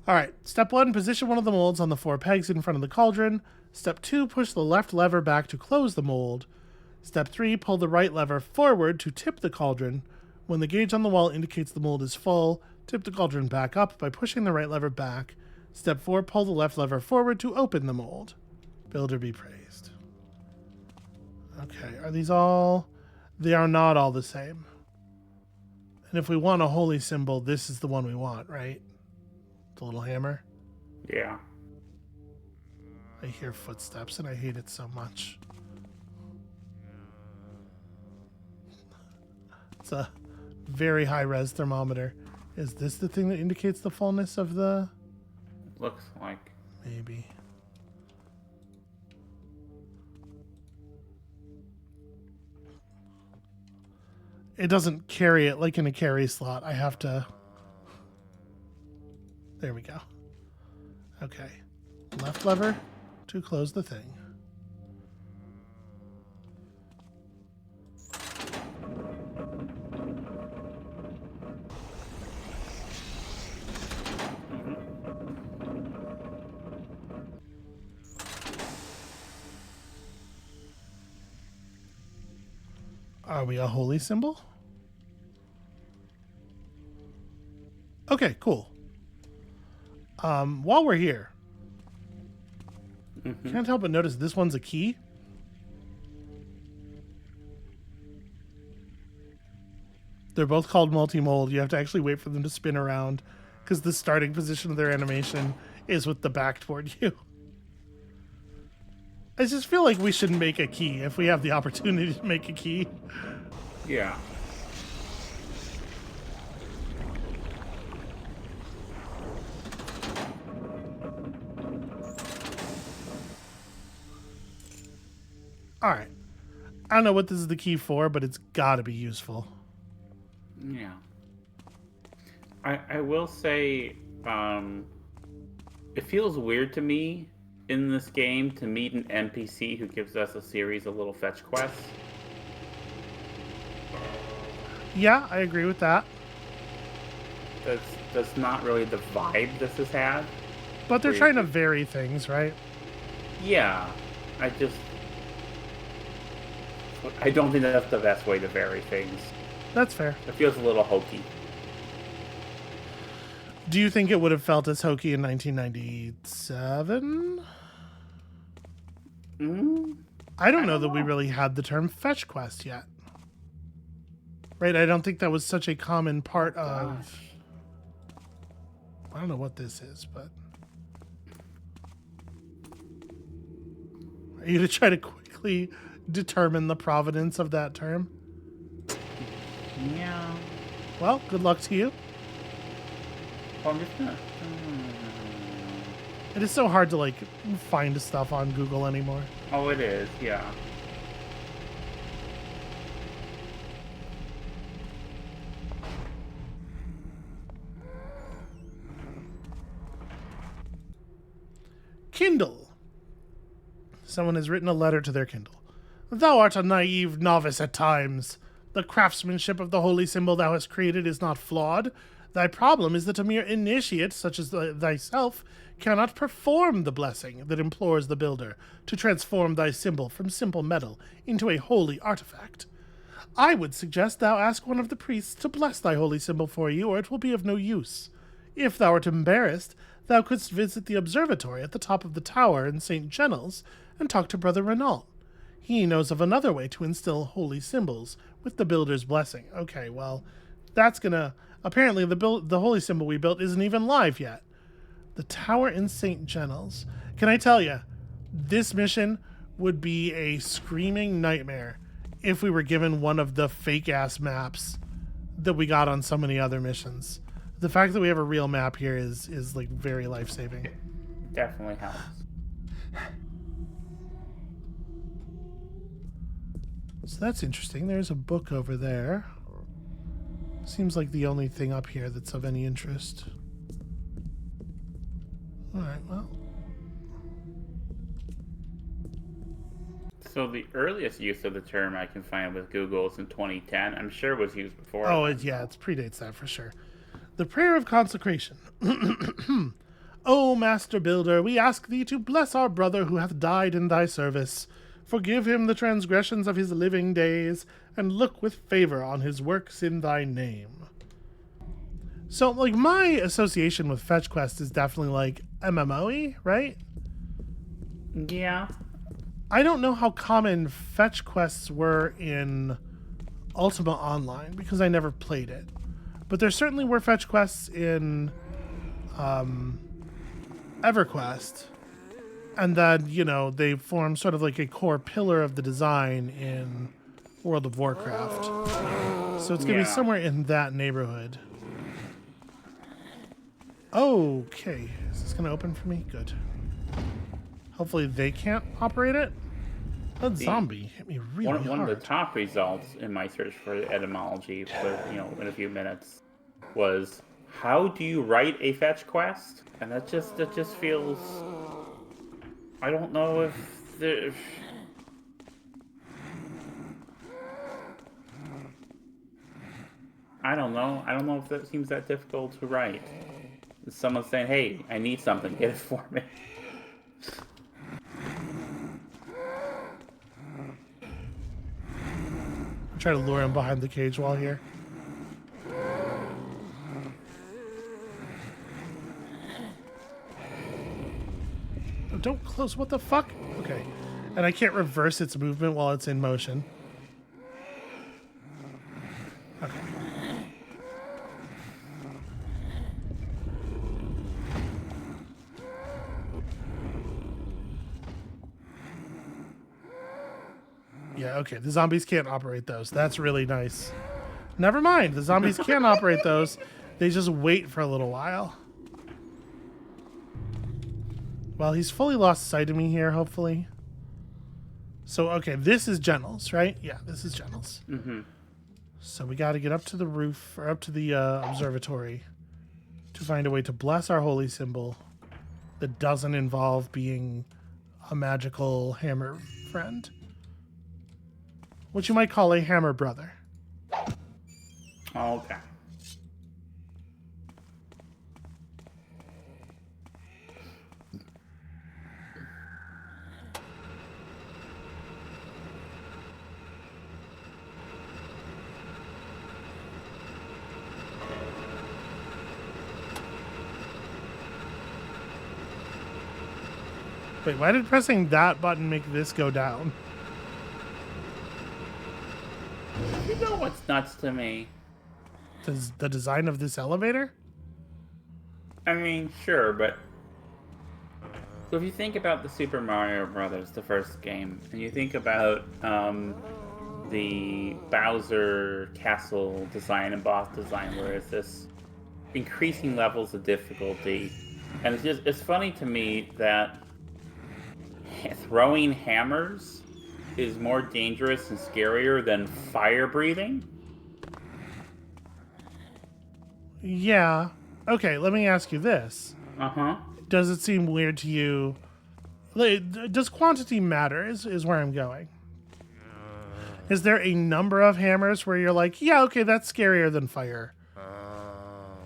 All right, step 1, position one of the molds on the 4 pegs in front of the cauldron. Step 2, push the left lever back to close the mold. Step 3, pull the right lever forward to tip the cauldron. When the gauge on the wall indicates the mold is full, tip the cauldron back up by pushing the right lever back. Step 4, pull the left lever forward to open the mold. Builder be praised. Okay, are these all... They are not all the same. And if we want a holy symbol, this is the one we want, right? The little hammer. Yeah. I hear footsteps and I hate it so much. It's a very high-res thermometer. Is this the thing that indicates the fullness of the... Looks like. Maybe. It doesn't carry it like in a carry slot. I have to... There we go. Okay. Left lever to close the thing. Are we a holy symbol? Okay, cool. While we're here, can't help but notice this one's a key. They're both called multi-mold. You have to actually wait for them to spin around because the starting position of their animation is with the back toward you. I just feel like we should make a key if we have the opportunity to make a key. Yeah. All right. I don't know what this is the key for, but it's got to be useful. Yeah. I will say, it feels weird to me in this game to meet an NPC who gives us a series of little fetch quests. Yeah, I agree with that. That's not really the vibe this has had. But they're Where you trying to just- vary things, right? Yeah, I don't think that's the best way to vary things. That's fair. It feels a little hokey. Do you think it would have felt as hokey in 1997? I don't know that we really had the term fetch quest yet. Right? I don't think that was such a common part of... I don't know what this is, but... Are you going to try to quickly determine the provenance of that term? Yeah. Well, good luck to you. Well, I'm just gonna... It is so hard to, like, find stuff on Google anymore. Oh, it is, yeah. Kindle. Someone has written a letter to their Kindle. Thou art a naive novice at times. The craftsmanship of the holy symbol thou hast created is not flawed. Thy problem is that a mere initiate, such as thyself, cannot perform the blessing that implores the builder to transform thy symbol from simple metal into a holy artifact. I would suggest thou ask one of the priests to bless thy holy symbol for you, or it will be of no use. If thou art embarrassed, thou couldst visit the observatory at the top of the tower in St. Gennell's and talk to Brother Renault. He knows of another way to instill holy symbols with the builder's blessing. Okay, well, that's gonna... Apparently, the holy symbol we built isn't even live yet. The tower in St. Gennell's. Can I tell you, this mission would be a screaming nightmare if we were given one of the fake-ass maps that we got on so many other missions. The fact that we have a real map here is like very life-saving. Definitely helps. So that's interesting. There's a book over there. Seems like the only thing up here that's of any interest. Alright, well. So the earliest use of the term I can find with Google is in 2010. I'm sure it was used before. Oh, it predates that for sure. The Prayer of Consecration. O Master Builder, we ask thee to bless our brother who hath died in thy service. Forgive him the transgressions of his living days, and look with favor on his works in thy name. So, like, my association with Fetch Quest is definitely, like, MMO-y, right? Yeah. I don't know how common Fetch Quests were in Ultima Online, because I never played it. But there certainly were Fetch Quests in EverQuest. And then, you know, they form sort of like a core pillar of the design in World of Warcraft. So it's going to be somewhere in that neighborhood. Okay. Is this going to open for me? Good. Hopefully they can't operate it. That zombie hit me really hard. One of the top results in my search for etymology for, in a few minutes was, how do you write a fetch quest? And that just feels... I don't know if I don't know if that seems that difficult to write. Someone's saying, hey, I need something, get it for me. Try to lure him behind the cage wall here. Oh, don't close. What the fuck? Okay. And I can't reverse its movement while it's in motion. Okay. Yeah, okay. The zombies can't operate those. That's really nice. Never mind. The zombies can operate those. They just wait for a little while. Well, he's fully lost sight of me here, hopefully. So, okay, this is Gennell's, right? Yeah, this is Gennell's. Mm-hmm. So we got to get up to the roof, or up to the observatory, to find a way to bless our holy symbol that doesn't involve being a magical hammer friend. What you might call a hammer brother. Okay. Wait, why did pressing that button make this go down? You know what's nuts to me? Does the design of this elevator? I mean, sure, but... So if you think about the Super Mario Brothers, the first game, and you think about the Bowser castle design and boss design, where it's this increasing levels of difficulty, and it's funny to me that throwing hammers is more dangerous and scarier than fire breathing. Yeah. Okay, let me ask you this. Uh-huh. Does it seem weird to you? Does quantity matter is where I'm going. Is there a number of hammers where you're like, yeah, okay, that's scarier than fire?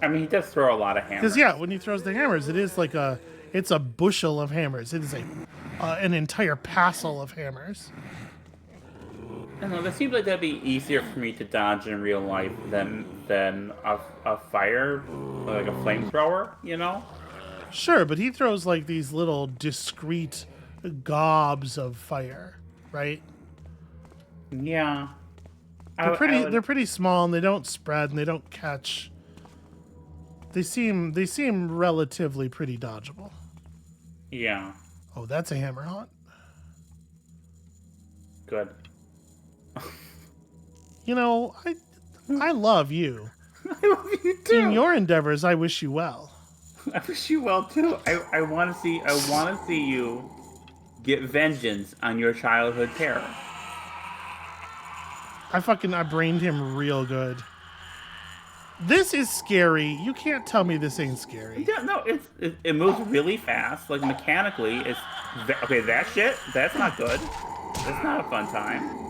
I mean, he does throw a lot of hammers. Because, yeah, when he throws the hammers, it is like it's a bushel of hammers. It is an entire passel of hammers. I don't know, that seems like that'd be easier for me to dodge in real life than a fire, like a flamethrower, you know? Sure, but he throws like these little discrete gobs of fire, right? Yeah. They're pretty small and they don't spread and they don't catch They seem relatively pretty dodgeable. Yeah. Oh, that's a hammer haunt. Good. You know, I love you. I love you too. In your endeavors, I wish you well. I wish you well too. I want to see you get vengeance on your childhood terror. I brained him real good. This is scary. You can't tell me this ain't scary. Yeah, no, it moves really fast. Like mechanically, okay. That shit, that's not good. That's not a fun time.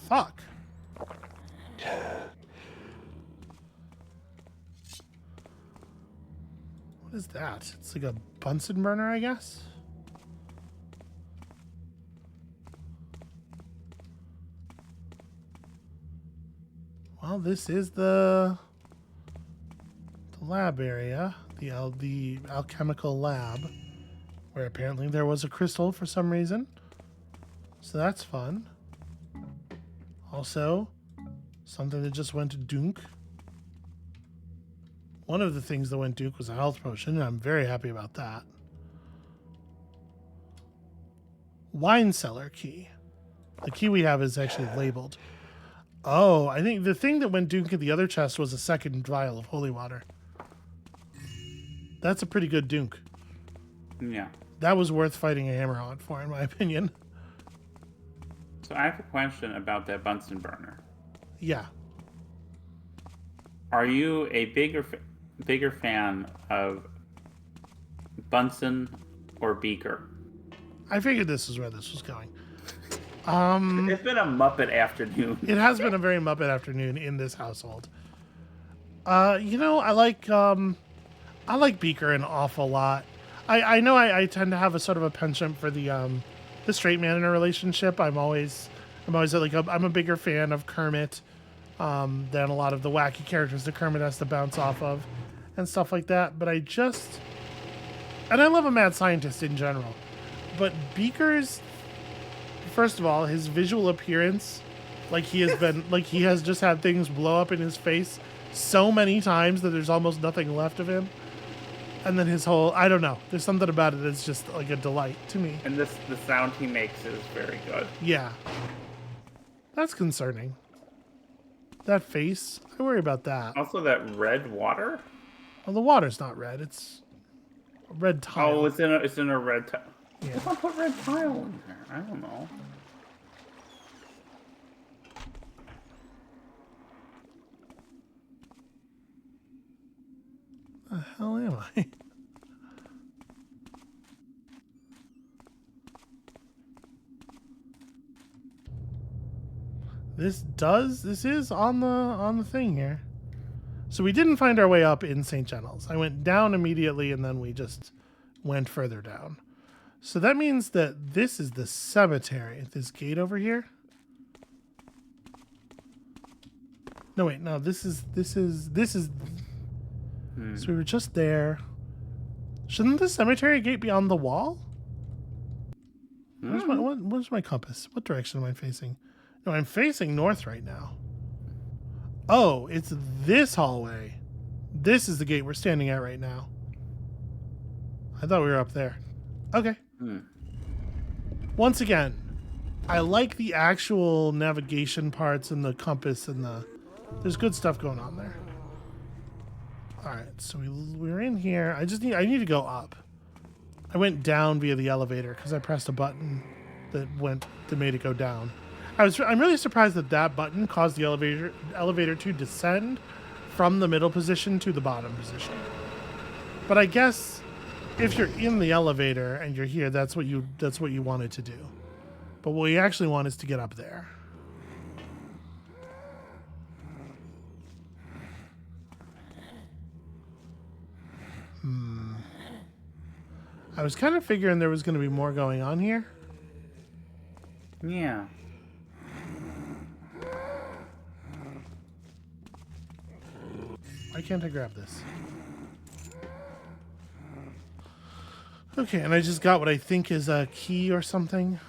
Fuck. What is that? It's like a Bunsen burner, I guess? Well, this is the lab area, the alchemical lab, where apparently there was a crystal for some reason. So that's fun. Also, something that just went to dunk. One of the things that went dunk was a health potion, and I'm very happy about that. Wine cellar key. The key we have is actually labeled. Oh, I think the thing that went dunk in the other chest was a second vial of holy water. That's a pretty good dunk. Yeah. That was worth fighting a hammer haunt for, in my opinion. So I have a question about that Bunsen burner. Yeah. Are you a bigger fan of Bunsen or Beaker? I figured this is where this was going. It's been a Muppet afternoon. It has been a very Muppet afternoon in this household. You know, I like Beaker an awful lot. I know I tend to have a sort of a penchant for the straight man in a relationship. I'm always like I'm a bigger fan of Kermit than a lot of the wacky characters that Kermit has to bounce off of and stuff like that. But I love a mad scientist in general. But Beaker's, first of all, his visual appearance, like he has just had things blow up in his face so many times that there's almost nothing left of him. And then his whole, I don't know, there's something about it that's just like a delight to me. And the sound he makes is very good. Yeah. That's concerning. That face, I worry about that. Also, that red water. Well, the water's not red, it's a red tile. Oh, it's in a red tile. Yeah. If I put red tile in there, I don't know. The hell am I? This is on the thing here. So we didn't find our way up in St. Gennell's. I went down immediately and then we just went further down. So that means that this is the cemetery. This gate over here. No, wait, no, this is So we were just there. Shouldn't the cemetery gate be on the wall? Where's my compass? What direction am I facing? No, I'm facing north right now. Oh, it's this hallway. This is the gate we're standing at right now. I thought we were up there. Okay. Once again, I like the actual navigation parts and the compass and there's good stuff going on there. All right, so we're in here. I need to go up. I went down via the elevator because I pressed a button that made it go down. I'm really surprised that button caused the elevator to descend from the middle position to the bottom position. But I guess if you're in the elevator and you're here, that's what you wanted to do. But what we actually want is to get up there. I was kind of figuring there was going to be more going on here. Yeah. Why can't I grab this? Okay, and I just got what I think is a key or something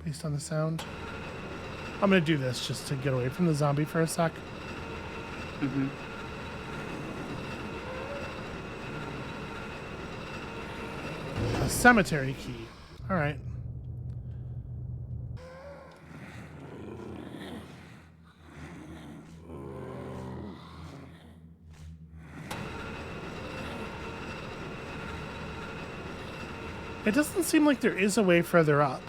based on the sound. I'm going to do this just to get away from the zombie for a sec. Mm-hmm. A cemetery key. All right. It doesn't seem like there is a way further up.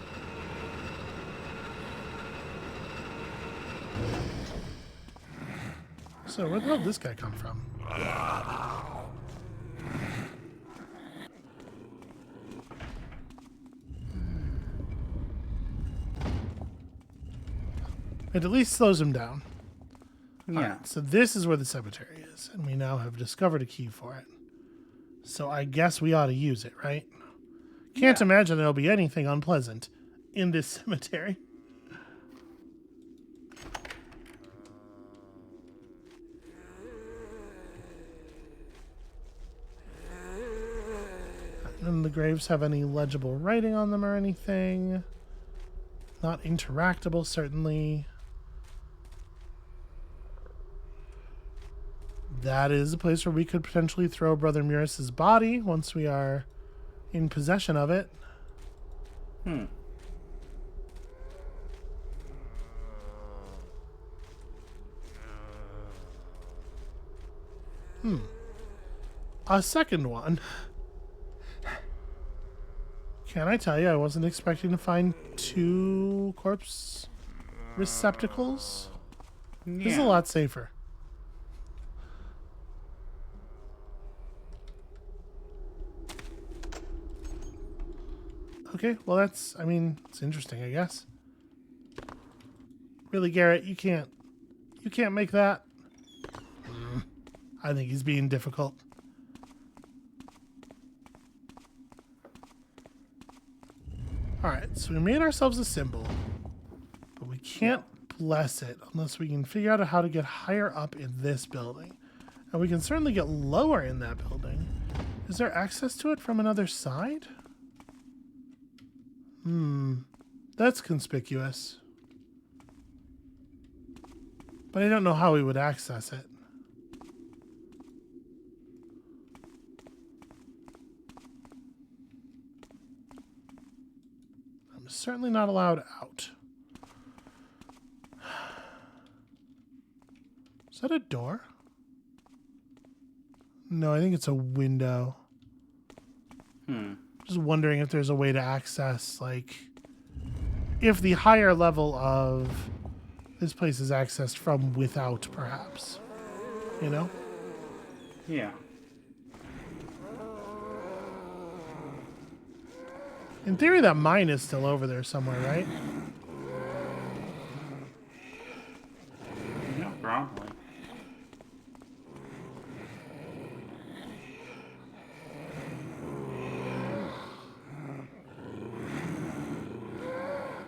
So where the hell did this guy come from? It at least slows him down. Yeah. Alright, so this is where the cemetery is, and we now have discovered a key for it. So I guess we ought to use it, right? Can't imagine there'll be anything unpleasant in this cemetery. None of the graves have any legible writing on them or anything. Not interactable, certainly. That is a place where we could potentially throw Brother Muris's body once we are in possession of it. A second one. Can I tell you, I wasn't expecting to find 2 corpse receptacles. This is a lot safer. Okay, well that's, I mean, it's interesting, I guess. Really, Garrett, you can't make that. I think he's being difficult. Alright, so we made ourselves a symbol, but we can't bless it unless we can figure out how to get higher up in this building. And we can certainly get lower in that building. Is there access to it from another side? That's conspicuous. But I don't know how we would access it. I'm certainly not allowed out. Is that a door? No, I think it's a window. Just wondering if there's a way to access, like, if the higher level of this place is accessed from without, perhaps. You know? Yeah. In theory, that mine is still over there somewhere, right? Yeah, probably.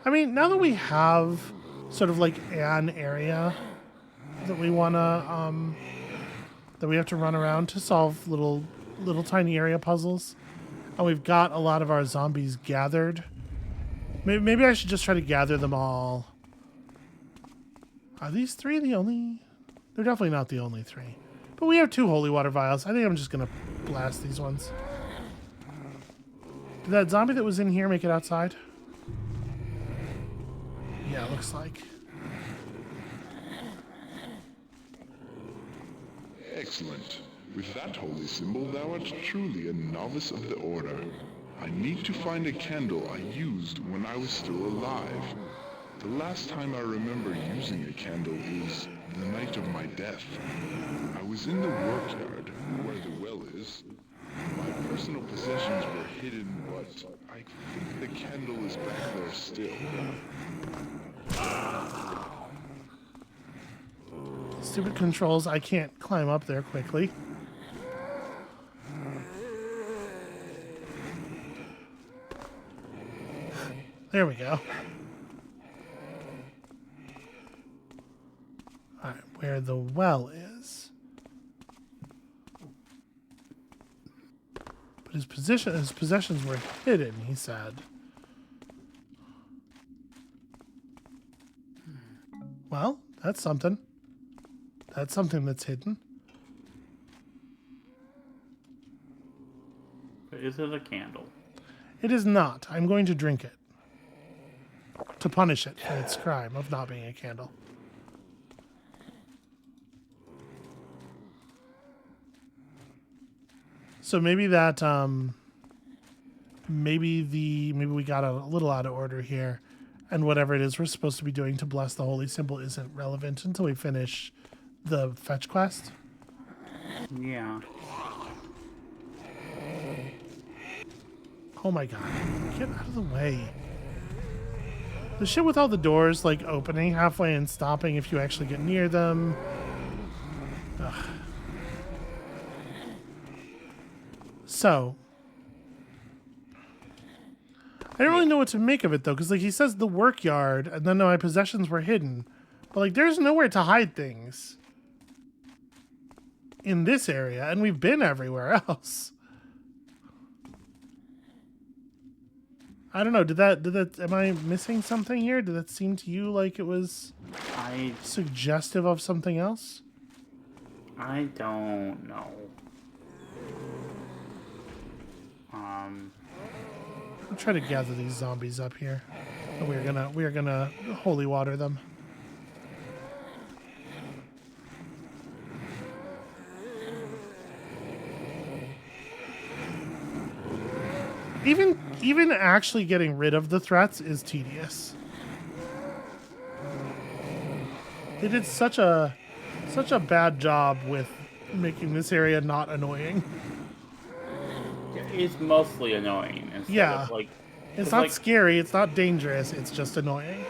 I mean, now that we have sort of like an area that we wanna that we have to run around to solve little tiny area puzzles, and we've got a lot of our zombies gathered. Maybe I should just try to gather them all. Are these 3 the only? They're definitely not the only 3. But we have 2 holy water vials. I think I'm just gonna blast these ones. Did that zombie that was in here make it outside? Yeah, it looks like. Excellent. With that holy symbol, thou art truly a novice of the order. I need to find a candle I used when I was still alive. The last time I remember using a candle is the night of my death. I was in the workyard, where the well is. My personal possessions were hidden, but I think the candle is back there still. Stupid controls, I can't climb up there quickly. There we go. Alright, where the well is. But his possessions were hidden, he said. Well, that's something. That's something that's hidden. Is it a candle? It is not. I'm going to drink it. To punish it for its crime of not being a candle. So maybe that, maybe we got a little out of order here, and whatever it is we're supposed to be doing to bless the holy symbol isn't relevant until we finish the fetch quest. Yeah. Oh my god. Get out of the way. The shit with all the doors, like, opening halfway and stopping if you actually get near them. Ugh. So, I don't really know what to make of it, though, because, like, he says the work yard, and then my possessions were hidden. But, like, there's nowhere to hide things in this area, and we've been everywhere else. I don't know. Did that? Am I missing something here? Did that seem to you like it was suggestive of something else? I don't know. I'll try to gather these zombies up here. And we're gonna holy water them. Even actually getting rid of the threats is tedious. They did such a bad job with making this area not annoying. It's mostly annoying. Yeah. Of like, It's not scary, it's not dangerous, it's just annoying.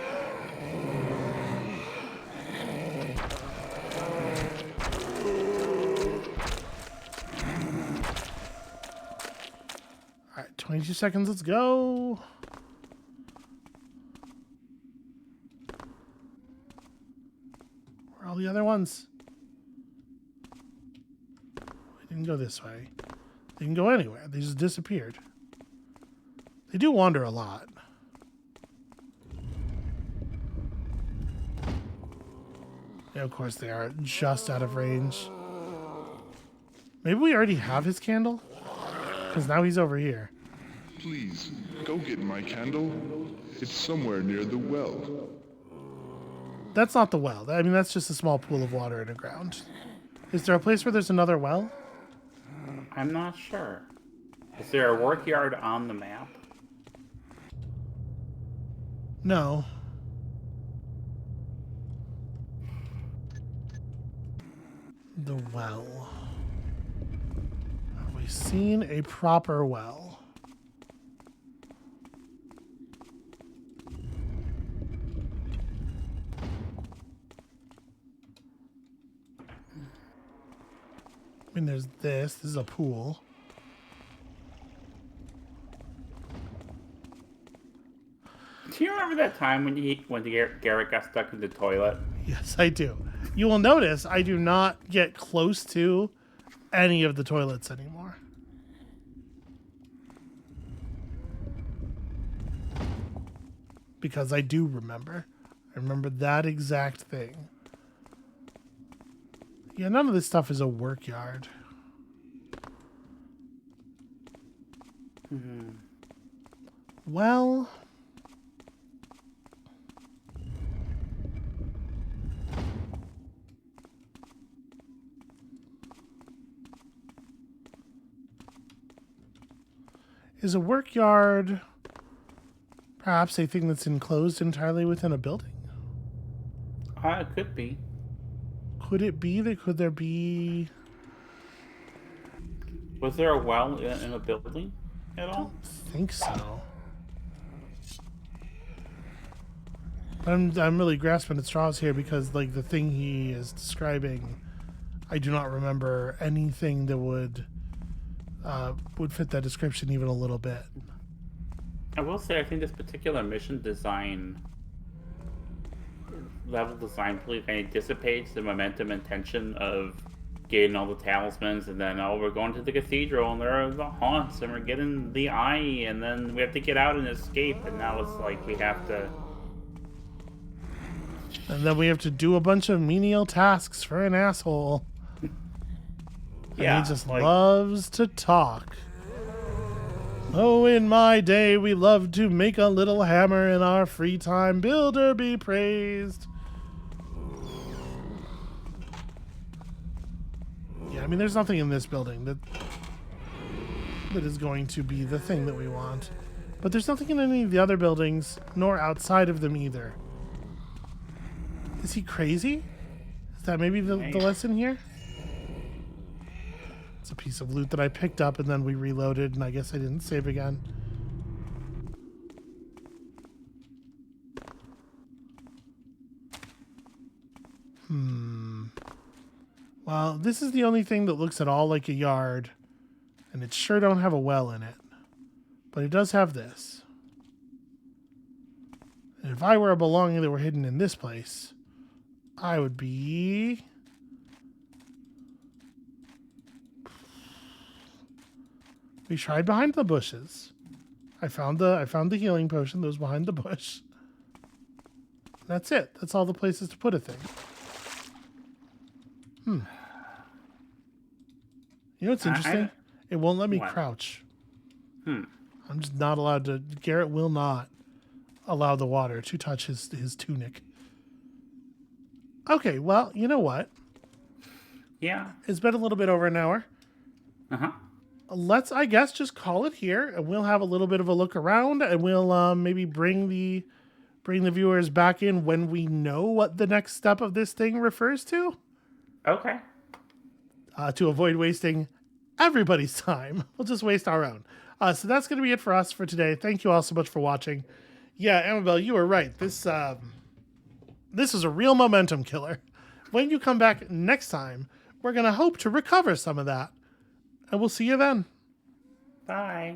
Alright, 22 seconds, let's go. Where are all the other ones? They didn't go this way. They didn't go anywhere, they just disappeared. They do wander a lot. Yeah, of course they are just out of range. Maybe we already have his candle? Because now he's over here. Please, go get my candle. It's somewhere near the well. That's not the well. I mean, that's just a small pool of water underground. Is there a place where there's another well? I'm not sure. Is there a work yard on the map? No. The well. Have we seen a proper well? I mean, there's this. This is a pool. Do you remember that time when Garrett got stuck in the toilet? Yes, I do. You will notice I do not get close to any of the toilets anymore. Because I do remember. I remember that exact thing. Yeah, none of this stuff is a work yard. Well... Is a work yard perhaps a thing that's enclosed entirely within a building? It could be. Could it be that could there be... Was there a well in a building at all? I think so. I'm really grasping at straws here because like the thing he is describing, I do not remember anything that would fit that description even a little bit. I will say I think this particular mission design, level design, really kind of dissipates the momentum and tension of getting all the talismans, and then we're going to the cathedral and there are the haunts and we're getting the eye and then we have to get out and escape, and now it's like we have to And then we have to do a bunch of menial tasks for an asshole. Yeah, And he just loves to talk. Oh, in my day, we loved to make a little hammer in our free time. Builder be praised. Yeah, I mean, there's nothing in this building that is going to be the thing that we want. But there's nothing in any of the other buildings, nor outside of them either. Is he crazy? Is that maybe the lesson here? It's a piece of loot that I picked up and then we reloaded, and I guess I didn't save again. Well, this is the only thing that looks at all like a yard, and it sure don't have a well in it. But it does have this. And if I were a belonging that were hidden in this place, I would be... We tried behind the bushes. I found the healing potion that was behind the bush. That's it. That's all the places to put a thing. You know what's interesting? It won't let me crouch. I'm just not allowed to. Garrett will not allow the water to touch his tunic. Okay, well, you know what? Yeah. It's been a little bit over an hour. Uh-huh. Let's, I guess, just call it here, and we'll have a little bit of a look around, and we'll maybe bring the viewers back in when we know what the next step of this thing refers to. Okay. To avoid wasting everybody's time. We'll just waste our own. So that's going to be it for us for today. Thank you all so much for watching. Yeah, Amabel, you were right. This is a real momentum killer. When you come back next time, we're going to hope to recover some of that. And we'll see you then. Bye.